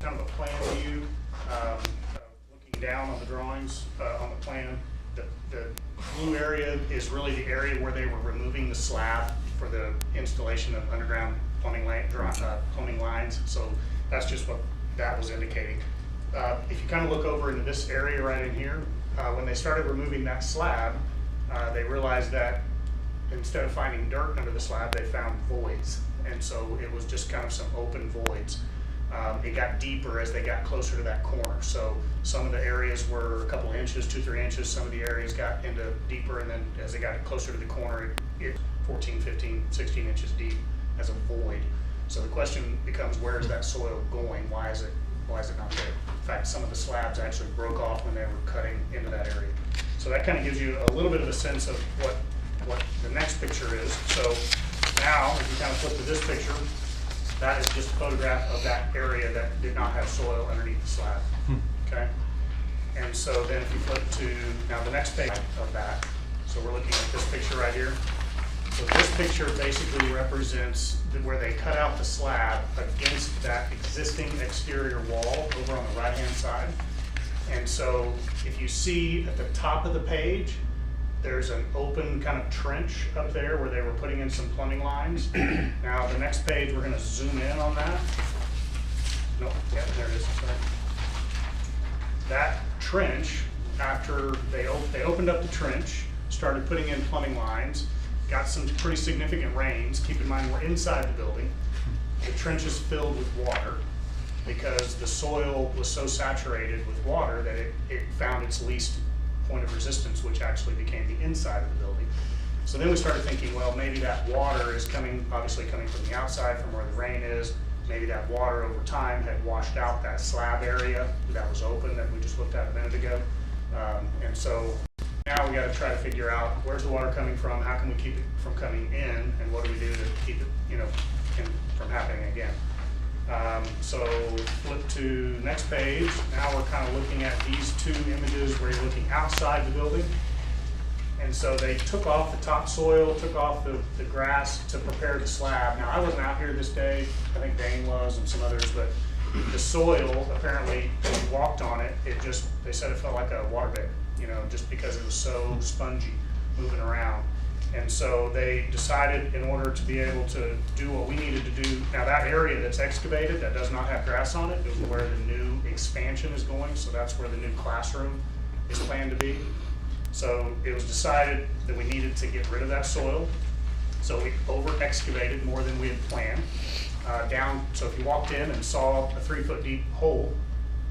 kind of a plan view, looking down on the drawings on the plan. The blue area is really the area where they were removing the slab for the installation of underground plumbing lines. So that's just what that was indicating. If you kind of look over into this area right in here, when they started removing that slab, they realized that instead of finding dirt under the slab, they found voids. And so it was just kind of some open voids. It got deeper as they got closer to that corner. So some of the areas were a couple inches, 2-3 inches. Some of the areas got into deeper, and then as they got closer to the corner, it 14, 15, 16 inches deep as a void. So the question becomes, where is that soil going? Why is it not there? In fact, some of the slabs actually broke off when they were cutting into that area. So that kind of gives you a little bit of a sense of what the next picture is. So now, if you kind of flip to this picture, that is just a photograph of that area that did not have soil underneath the slab. Okay? And so then if you flip to now the next page of that, so we're looking at this picture right here. So this picture basically represents where they cut out the slab against that existing exterior wall over on the right-hand side. And so if you see at the top of the page, there's an open kind of trench up there where they were putting in some plumbing lines. Now the next page, we're going to zoom in on that. Nope, yeah, there it is. Sorry. That trench, after they opened up the trench, started putting in plumbing lines, got some pretty significant rains. Keep in mind, we're inside the building. The trench is filled with water because the soil was so saturated with water that it found its least point of resistance, which actually became the inside of the building. So then we started thinking, well, maybe that water is obviously coming from the outside, from where the rain is. Maybe that water over time had washed out that slab area that was open that we just looked at a minute ago. And so now we got to try to figure out, where's the water coming from? How can we keep it from coming in? And what do we do to keep it, from happening again? So flip to next page. Now we're kind of looking at these two images where you're looking outside the building. And so they took off the topsoil, took off the grass to prepare the slab. Now I wasn't out here this day. I think Dane was and some others, but the soil, apparently, when you walked on it, they said it felt like a waterbed, just because it was so spongy moving around. And so they decided, in order to be able to do what we needed to do, now that area that's excavated, that does not have grass on it, is where the new expansion is going. So that's where the new classroom is planned to be. So it was decided that we needed to get rid of that soil. So we over-excavated more than we had planned. So if you walked in and saw a 3-foot deep hole,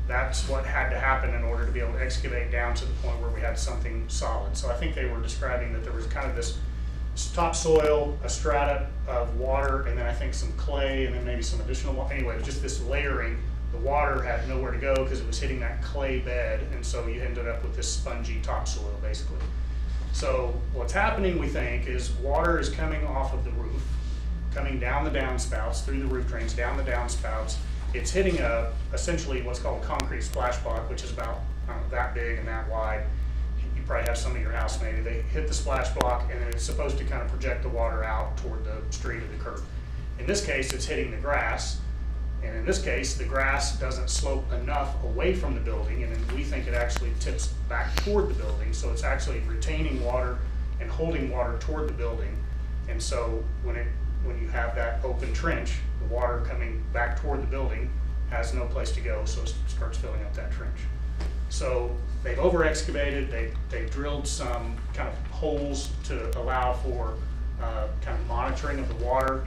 that's what had to happen in order to be able to excavate down to the point where we had something solid. So I think they were describing that there was kind of this topsoil, a strata of water, and then I think some clay, and then maybe some additional water. Anyway, just this layering. The water had nowhere to go because it was hitting that clay bed, and so you ended up with this spongy topsoil, basically. So what's happening, we think, is water is coming off of the roof, coming down the downspouts, through the roof drains, down the downspouts. It's hitting essentially what's called a concrete splash block, which is about that big and that wide. You probably have some at your house maybe. They hit the splash block, and then it's supposed to kind of project the water out toward the street or the curb. In this case, it's hitting the grass, and in this case, the grass doesn't slope enough away from the building, and then we think it actually tips back toward the building, so it's actually retaining water and holding water toward the building. And so when you have that open trench, the water coming back toward the building has no place to go, so it starts filling up that trench. So they've over-excavated, they've drilled some kind of holes to allow for kind of monitoring of the water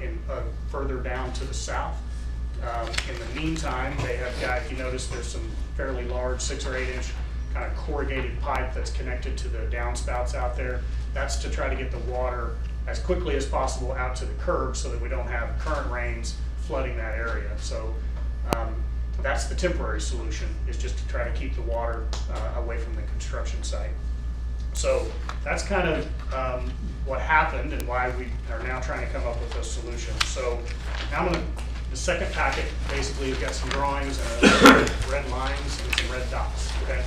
further down to the south. In the meantime, they have got, if you notice, there's some fairly large 6 or 8 inch kind of corrugated pipe that's connected to the downspouts out there. That's to try to get the water as quickly as possible out to the curb so that we don't have current rains flooding that area. So that's the temporary solution, is just to try to keep the water away from the construction site. So that's kind of what happened and why we are now trying to come up with a solution. So now the second packet basically has got some drawings and red lines and some red dots. Okay.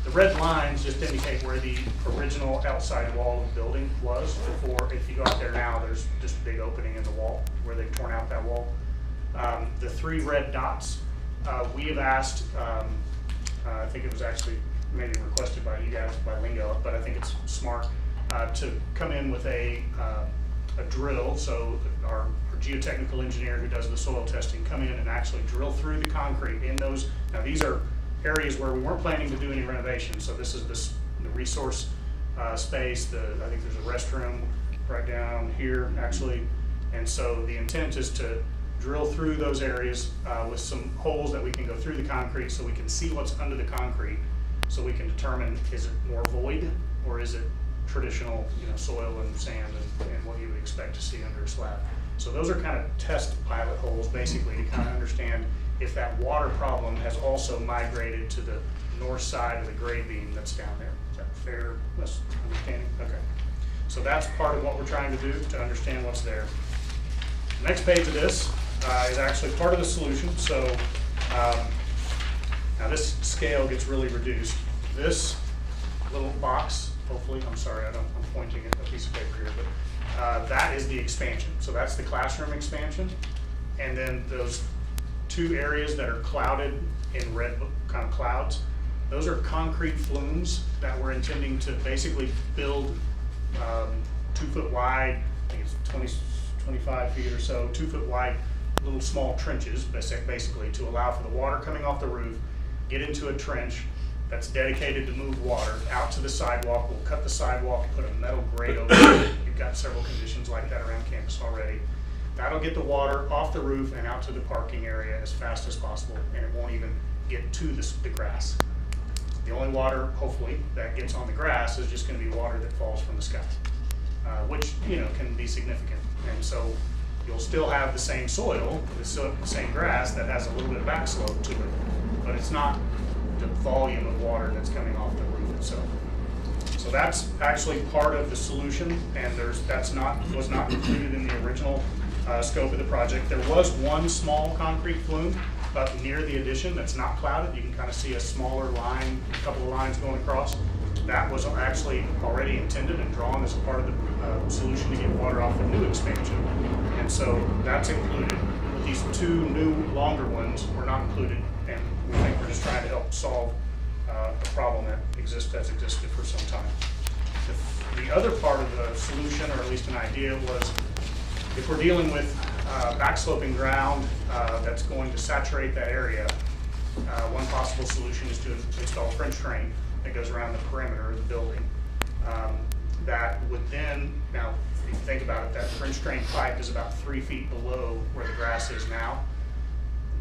The red lines just indicate where the original outside wall of the building was before. If you go out there now, there's just a big opening in the wall where they've torn out that wall. The 3 red dots we have asked, I think it was actually maybe requested by you guys, by Lingo, but I think it's smart, to come in with a drill. So our geotechnical engineer who does the soil testing come in and actually drill through the concrete in those. Now these are areas where we weren't planning to do any renovation. So this is the resource space. I think there's a restroom right down here actually. And so the intent is to drill through those areas with some holes that we can go through the concrete so we can see what's under the concrete, so we can determine, is it more void or is it traditional, soil and sand and what you would expect to see under a slab. So those are kind of test pilot holes basically to kind of understand if that water problem has also migrated to the north side of the grade beam that's down there. Is that fair understanding? Okay. So that's part of what we're trying to do to understand what's there. The next page of this is actually part of the solution. So now this scale gets really reduced. This little box, hopefully, I'm sorry, I'm pointing at a piece of paper here, but that is the expansion. So that's the classroom expansion. And then those two areas that are clouded in red kind of clouds, those are concrete flumes that we're intending to basically build 2 foot wide, I think it's 25 feet or so, 2 foot wide little small trenches basically to allow for the water coming off the roof, get into a trench that's dedicated to move water out to the sidewalk. We'll cut the sidewalk, put a metal grate over it. You've got several conditions like that around campus already. That'll get the water off the roof and out to the parking area as fast as possible, and it won't even get to the grass. The only water, hopefully, that gets on the grass is just going to be water that falls from the sky, which can be significant. And so you'll still have the same soil, the same grass that has a little bit of back slope to it, but it's not the volume of water that's coming off the roof itself. So that's actually part of the solution, and was not included in the original scope of the project. There was one small concrete flume up near the addition that's not clouded. You can kind of see a smaller line, a couple of lines going across. That was actually already intended and drawn as a part of the solution to get water off the new expansion. And so that's included. These two new longer ones were not included, and we think we're just trying to help solve a problem that has existed for some time. The other part of the solution, or at least an idea, was if we're dealing with backsloping ground that's going to saturate that area, one possible solution is to install French drain that goes around the perimeter of the building. That would then, now if you think about it, that French drain pipe is about 3 feet below where the grass is now.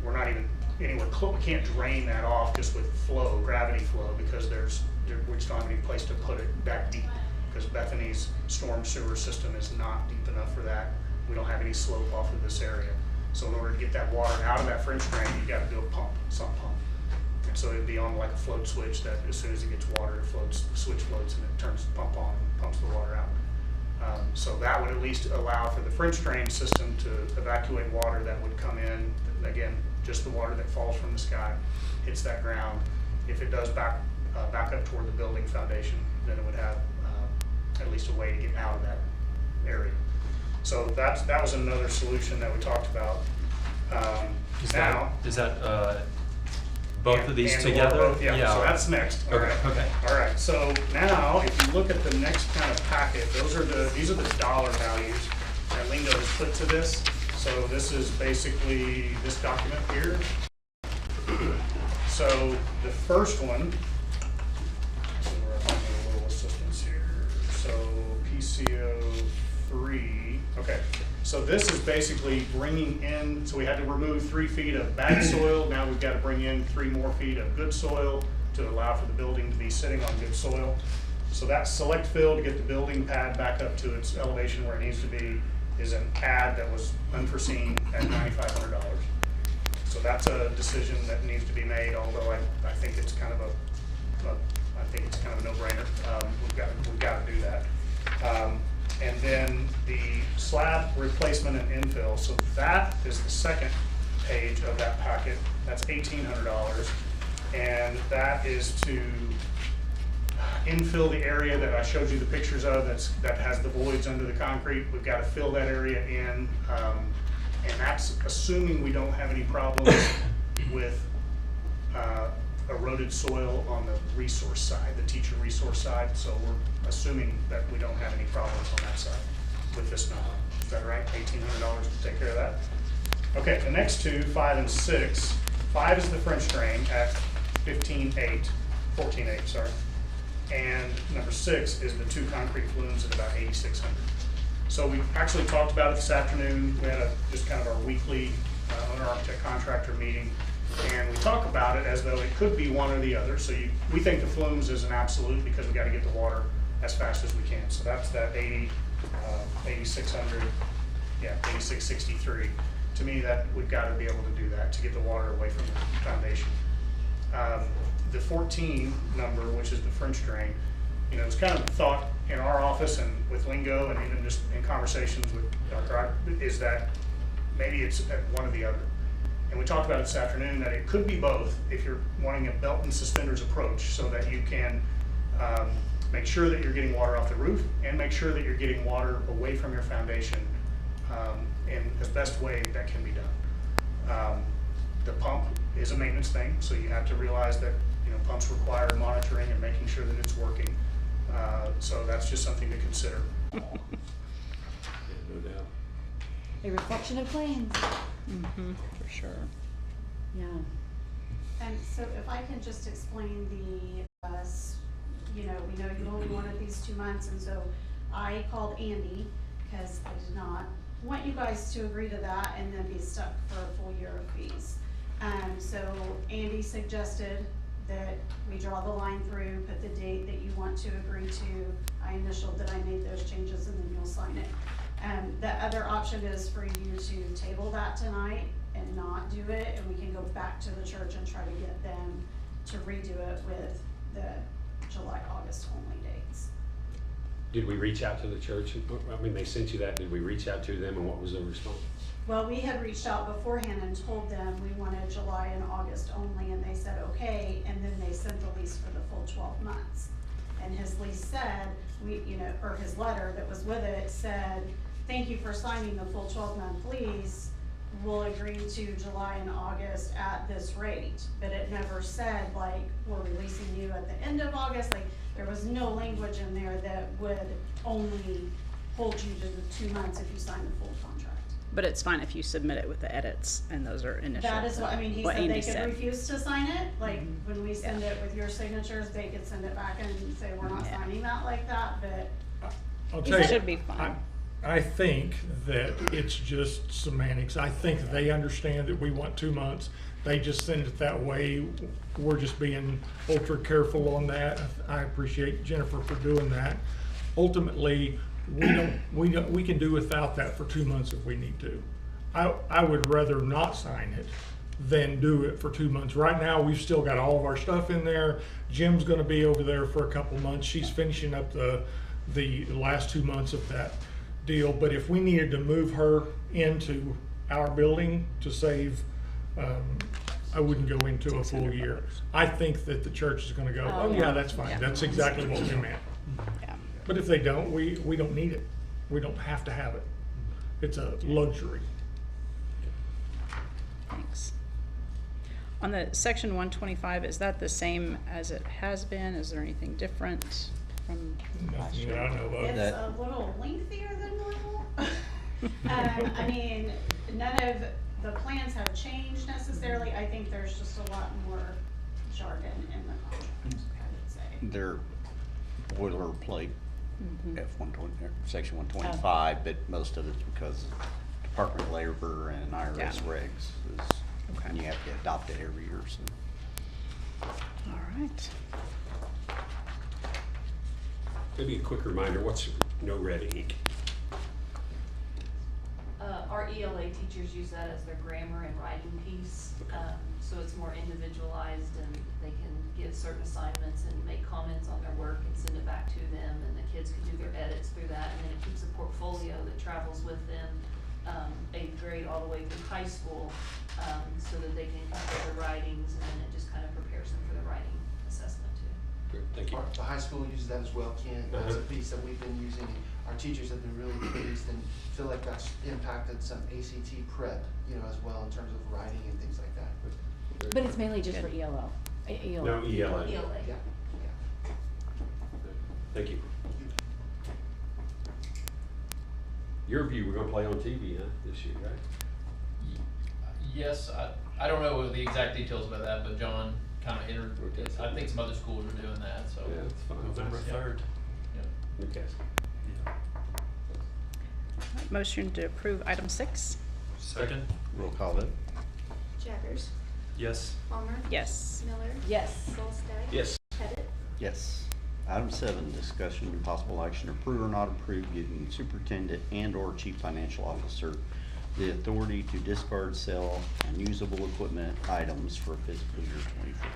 We're not even anywhere close. We can't drain that off just with flow, gravity flow, because we just don't have any place to put it that deep, because Bethany's storm sewer system is not deep enough for that. We don't have any slope off of this area. So in order to get that water out of that French drain, you've got to do a pump, sump pump. And so it'd be on like a float switch that as soon as it gets water, the switch floats and it turns the pump on and pumps the water out. So that would at least allow for the French drain system to evacuate water that would come in, again, just the water that falls from the sky, hits that ground. If it does back up toward the building foundation, then it would have at least a way to get out of that area. So that was another solution that we talked about. Is that both of these together? Both, yeah. So that's next. All right. Okay. All right. So now, if you look at the next kind of packet, these are the dollar values that Lingo has put to this. So this is basically this document here. So the first one. So we're on a little assistance here. So PCO 3. Okay. So this is basically bringing in, so we had to remove 3 feet of bad soil. Now we've got to bring in 3 more feet of good soil to allow for the building to be sitting on good soil. So that select fill to get the building pad back up to its elevation where it needs to be is an add that was unforeseen at $9,500. So that's a decision that needs to be made, although I think it's kind of a no-brainer. We've got to do that. And then the slab replacement and infill. So that is the second page of that packet. That's $1,800. And that is to infill the area that I showed you the pictures of that has the voids under the concrete. We've got to fill that area in. And that's assuming we don't have any problems with eroded soil on the resource side, the teacher resource side. So we're assuming that we don't have any problems on that side with this number. Is that right? $1,800 to take care of that? Okay, the next two, 5 and 6. 5 is the French drain at 14.8, sorry. And number 6 is the 2 concrete flumes at about 8,600. So we actually talked about it this afternoon. We had just kind of our weekly owner architect contractor meeting, and we talk about it as though it could be one or the other. So we think the flumes is an absolute because we got to get the water as fast as we can. So that's that 8,600, yeah, 8,663. To me, that we've got to be able to do that to get the water away from the foundation. The 14 number, which is the French drain, you know, it's kind of thought in our office and with lingo and even just in conversations with Dr. is that maybe it's at one or the other. And we talked about it this afternoon that it could be both if you're wanting a belt and suspenders approach so that you can make sure that you're getting water off the roof and make sure that you're getting water away from your foundation in the best way that can be done. The pump is a maintenance thing, so you have to realize that, you know, pumps require monitoring and making sure that it's working. So that's just something to consider. Yeah, no doubt. A reflection of planes. Mm-hmm, for sure. Yeah. And so if I can just explain you know, we know you only wanted these 2 months, and so I called Andy, because I did not want you guys to agree to that and then be stuck for a full year of fees. So Andy suggested that we draw the line through, put the date that you want to agree to. I initialed that I made those changes and then you'll sign it. The other option is for you to table that tonight and not do it, and we can go back to the church and try to get them to redo it with the July, August only dates. Did we reach out to the church? I mean, they sent you that. Did we reach out to them, and what was their response? Well, we had reached out beforehand and told them we wanted July and August only, and they said okay, and then they sent the lease for the full 12 months. And his lease said, or his letter that was with it said, thank you for signing the full 12-month lease. We'll agree to July and August at this rate. But it never said, like, we're releasing you at the end of August. Like, there was no language in there that would only hold you to the 2 months if you sign the full contract. But it's fine if you submit it with the edits, and those are initial. That is what, I mean, he what said Andy they could said. refuse to sign it, like, when we send it with your signatures, they could send it back and say, we're not Yeah. signing that like that, but. I'll He tell It you, should be fine. I think that it's just semantics. I think they understand that we want 2 months. They just send it that way. We're just being ultra careful on that. I appreciate Jennifer for doing that. Ultimately, we can do without that for 2 months if we need to. I would rather not sign it than do it for 2 months. Right now, we've still got all of our stuff in there. Jim's gonna be over there for a couple months. She's finishing up the last 2 months of that deal. But if we needed to move her into our building to save, I wouldn't go into a full year. I think that the church is gonna go, oh yeah, that's fine. Yeah. That's exactly what we meant. Yeah. But if they don't, we don't need it. We don't have to have it. It's a luxury. Thanks. On the section 125, is that the same as it has been? Is there anything different from last Nothing year? that I know of. It's a little lengthier than normal. I mean, none of the plans have changed necessarily. I think there's just a lot more jargon in the contract, I would say. They're boilerplate, Mhm. F-120, section 125, but most of it's because Department of Labor and IRS Yeah. regs Okay. and you have to adopt it every year, so. All right. Maybe a quick reminder, what's no red ink? Our ELA teachers use that as their grammar and writing piece, Okay. so it's more individualized and they can give certain assignments and make comments on their work and send it back to them, and the kids can do their edits through that, and then it keeps a portfolio that travels with them, 8th grade all the way through high school, so that they can compare their writings, and then it just kind of prepares them for the writing assessment too. Good, thank you. The high school uses that as well, Ken. That's a piece that we've been using. Our teachers have been really pleased and feel like that's impacted some ACT prep, as well in terms of writing and things like that. But it's mainly just for ELO. ELA. No, ELA. ELA. Yeah, yeah. Thank you. Your view, we're gonna play on TV, huh, this year, right? Yes, I don't know the exact details about that, but John kind of entered, I think some other schools are doing that, so. Yeah, it's fine. November Yeah. 3rd. Yeah. Newcastle. Motion to approve item 6? Second? Roll call vote. Jaggers. Yes. Palmer. Yes. Miller. Yes. Volstagg. Yes. Pettit. Yes. Item 7, discussion and possible action, approve or not approve giving superintendent and/or chief financial officer the authority to discard, sell, unusable equipment items for fiscal year 24.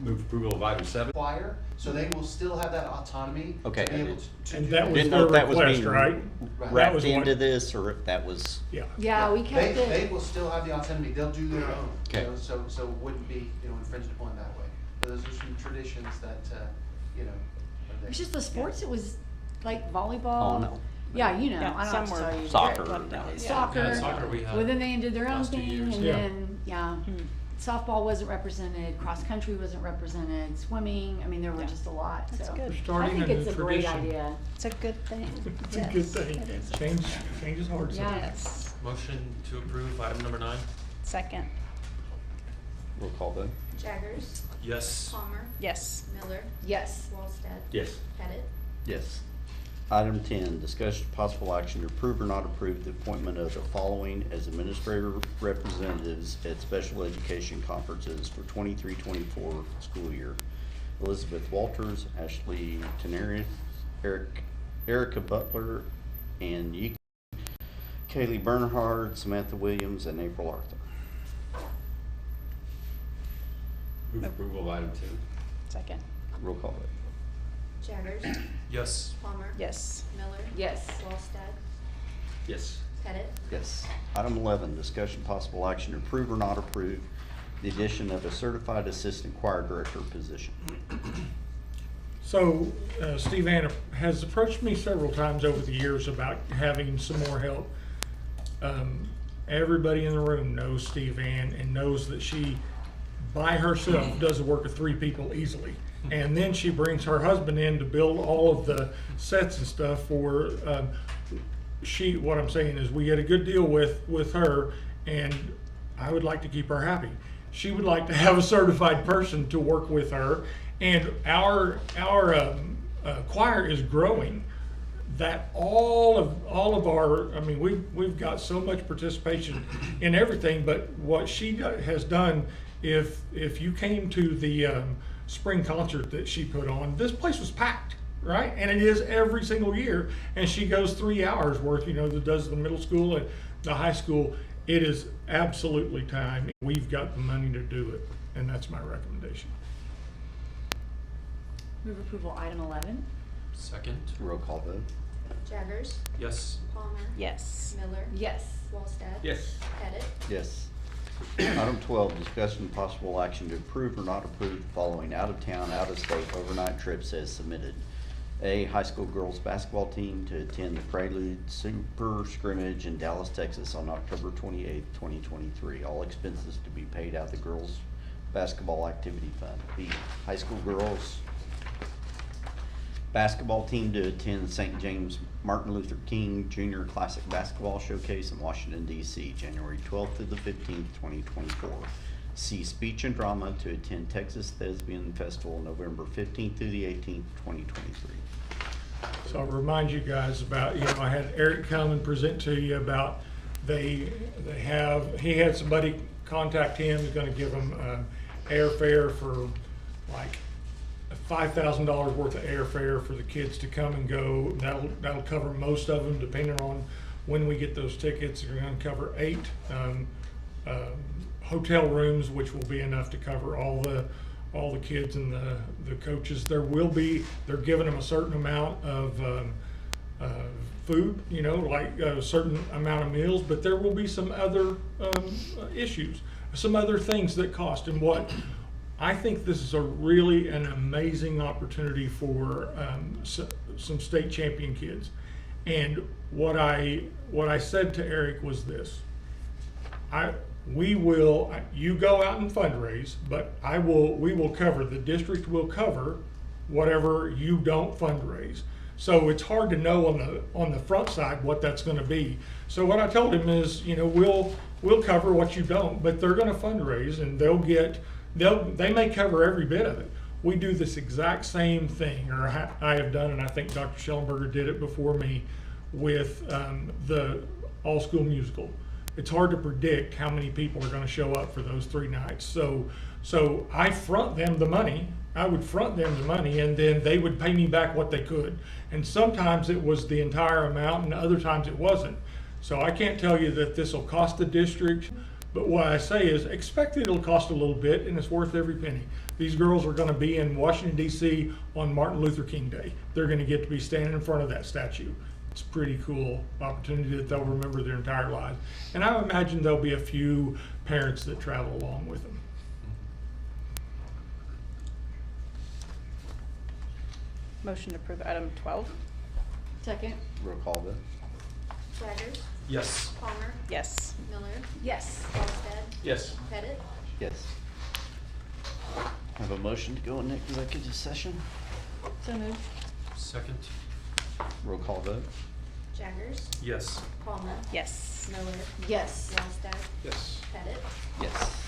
Move approval of item 7. Require, so they will still have that autonomy Okay. to be able to And do that was Didn't know their if that was request, being right? Right. That wrapped was what- into this, or if that was, Yeah. Yeah, we kept They it. will still have the autonomy, they'll do their own, you Okay. know, so it wouldn't be, you know, infringed upon that way. But those are some traditions that, you know. are there. It's just the sports, it was like volleyball. oh, no. Yeah, you know, Yeah, I don't have to some tell were you. Soccer. left out. Yeah. Soccer. Yeah, soccer we had Well, then they did their own last 2 thing, years. and Yeah. then, yeah, softball wasn't represented, cross country wasn't represented, swimming, I mean, there were Yeah. just a lot, so. That's good. We're I starting think a new it's a great tradition. idea. It's a good thing. It's a good Yes, thing. it is. Change is hard Yeah. sometimes. Yes. Motion to approve item number 9? Second? Roll call vote. Jaggers. Yes. Palmer. Yes. Miller. Yes. Volstagg. Yes. Pettit. Yes. Item 10, discussion possible action to approve or not approve the appointment of the following as administrative representatives at special education conferences for 23-24 school year. Elizabeth Walters, Ashley Tenerius, Erica Butler, and Kaylee Bernhard, Samantha Williams, and April Arthur. Move approval of item 10. Second? Roll call vote. Jaggers. Yes. Palmer. Yes. Miller. Yes. Volstagg. Yes. Pettit. Yes. Item 11, discussion possible action to approve or not approve the addition of a certified assistant choir director position. So, Steve Ann has approached me several times over the years about having some more help. Everybody in the room knows Steve Ann and knows that she, by herself, does the work of 3 people easily. And then she brings her husband in to build all of the sets and stuff for, what I'm saying is we had a good deal with her, and I would like to keep her happy. She would like to have a certified person to work with her, and our choir is growing. That all of our, I mean, we've got so much participation in everything, but what she has done, if you came to the spring concert that she put on, this place was packed, right? And it is every single year, and she goes 3 hours worth, that does the middle school and the high school. It is absolutely time. We've got the money to do it, and that's my recommendation. Move approval item 11. Second? Roll call vote. Jaggers. Yes. Palmer. Yes. Miller. Yes. Volstagg. Yes. Pettit. Yes. Item 12, discussion and possible action to approve or not approve the following out-of-town, out-of-state overnight trips as submitted. A, high school girls basketball team to attend the Prelude Super Scrimmage in Dallas, Texas on October 28th, 2023. All expenses to be paid out of the girls basketball activity fund. B, high school girls basketball team to attend St. James Martin Luther King Jr. Classic Basketball Showcase in Washington, D.C., January 12th through the 15th, 2024. C, speech and drama to attend Texas Thespian Festival November 15th through the 18th, 2023. So I'll remind you guys about, I had Eric come and present to you about, he had somebody contact him, who's gonna give him airfare for like $5,000 worth of airfare for the kids to come and go. That'll cover most of them, depending on when we get those tickets. They're gonna cover 8 hotel rooms, which will be enough to cover all the kids and the coaches. They're giving them a certain amount of food, like a certain amount of meals, but there will be some other issues, some other things that cost. And what I think this is really an amazing opportunity for some state champion kids. And what I said to Eric was this: you go out and fundraise, but we will cover, the district will cover whatever you don't fundraise. So it's hard to know on the front side what that's gonna be. So what I told him is, we'll cover what you don't, but they're gonna fundraise and they may cover every bit of it. We do this exact same thing, or I have done, and I think Dr. Schellenberger did it before me with the all-school musical. It's hard to predict how many people are gonna show up for those 3 nights. So I front them the money. I would front them the money, and then they would pay me back what they could. And sometimes it was the entire amount, and other times it wasn't. So I can't tell you that this will cost the district, but what I say is expect it'll cost a little bit, and it's worth every penny. These girls are gonna be in Washington, D.C. on Martin Luther King Day. They're gonna get to be standing in front of that statue. It's a pretty cool opportunity that they'll remember their entire lives. And I imagine there'll be a few parents that travel along with them. Motion to approve item 12? Second. Roll call vote. Jaggers. Yes. Palmer. Yes. Miller. Yes. Olmsted. Yes. Pettit. Yes. Have a motion to go into executive session. So moved. Second. Roll call vote. Jaggers. Yes. Palmer. Yes. Miller. Yes. Olmsted. Yes. Pettit. Yes.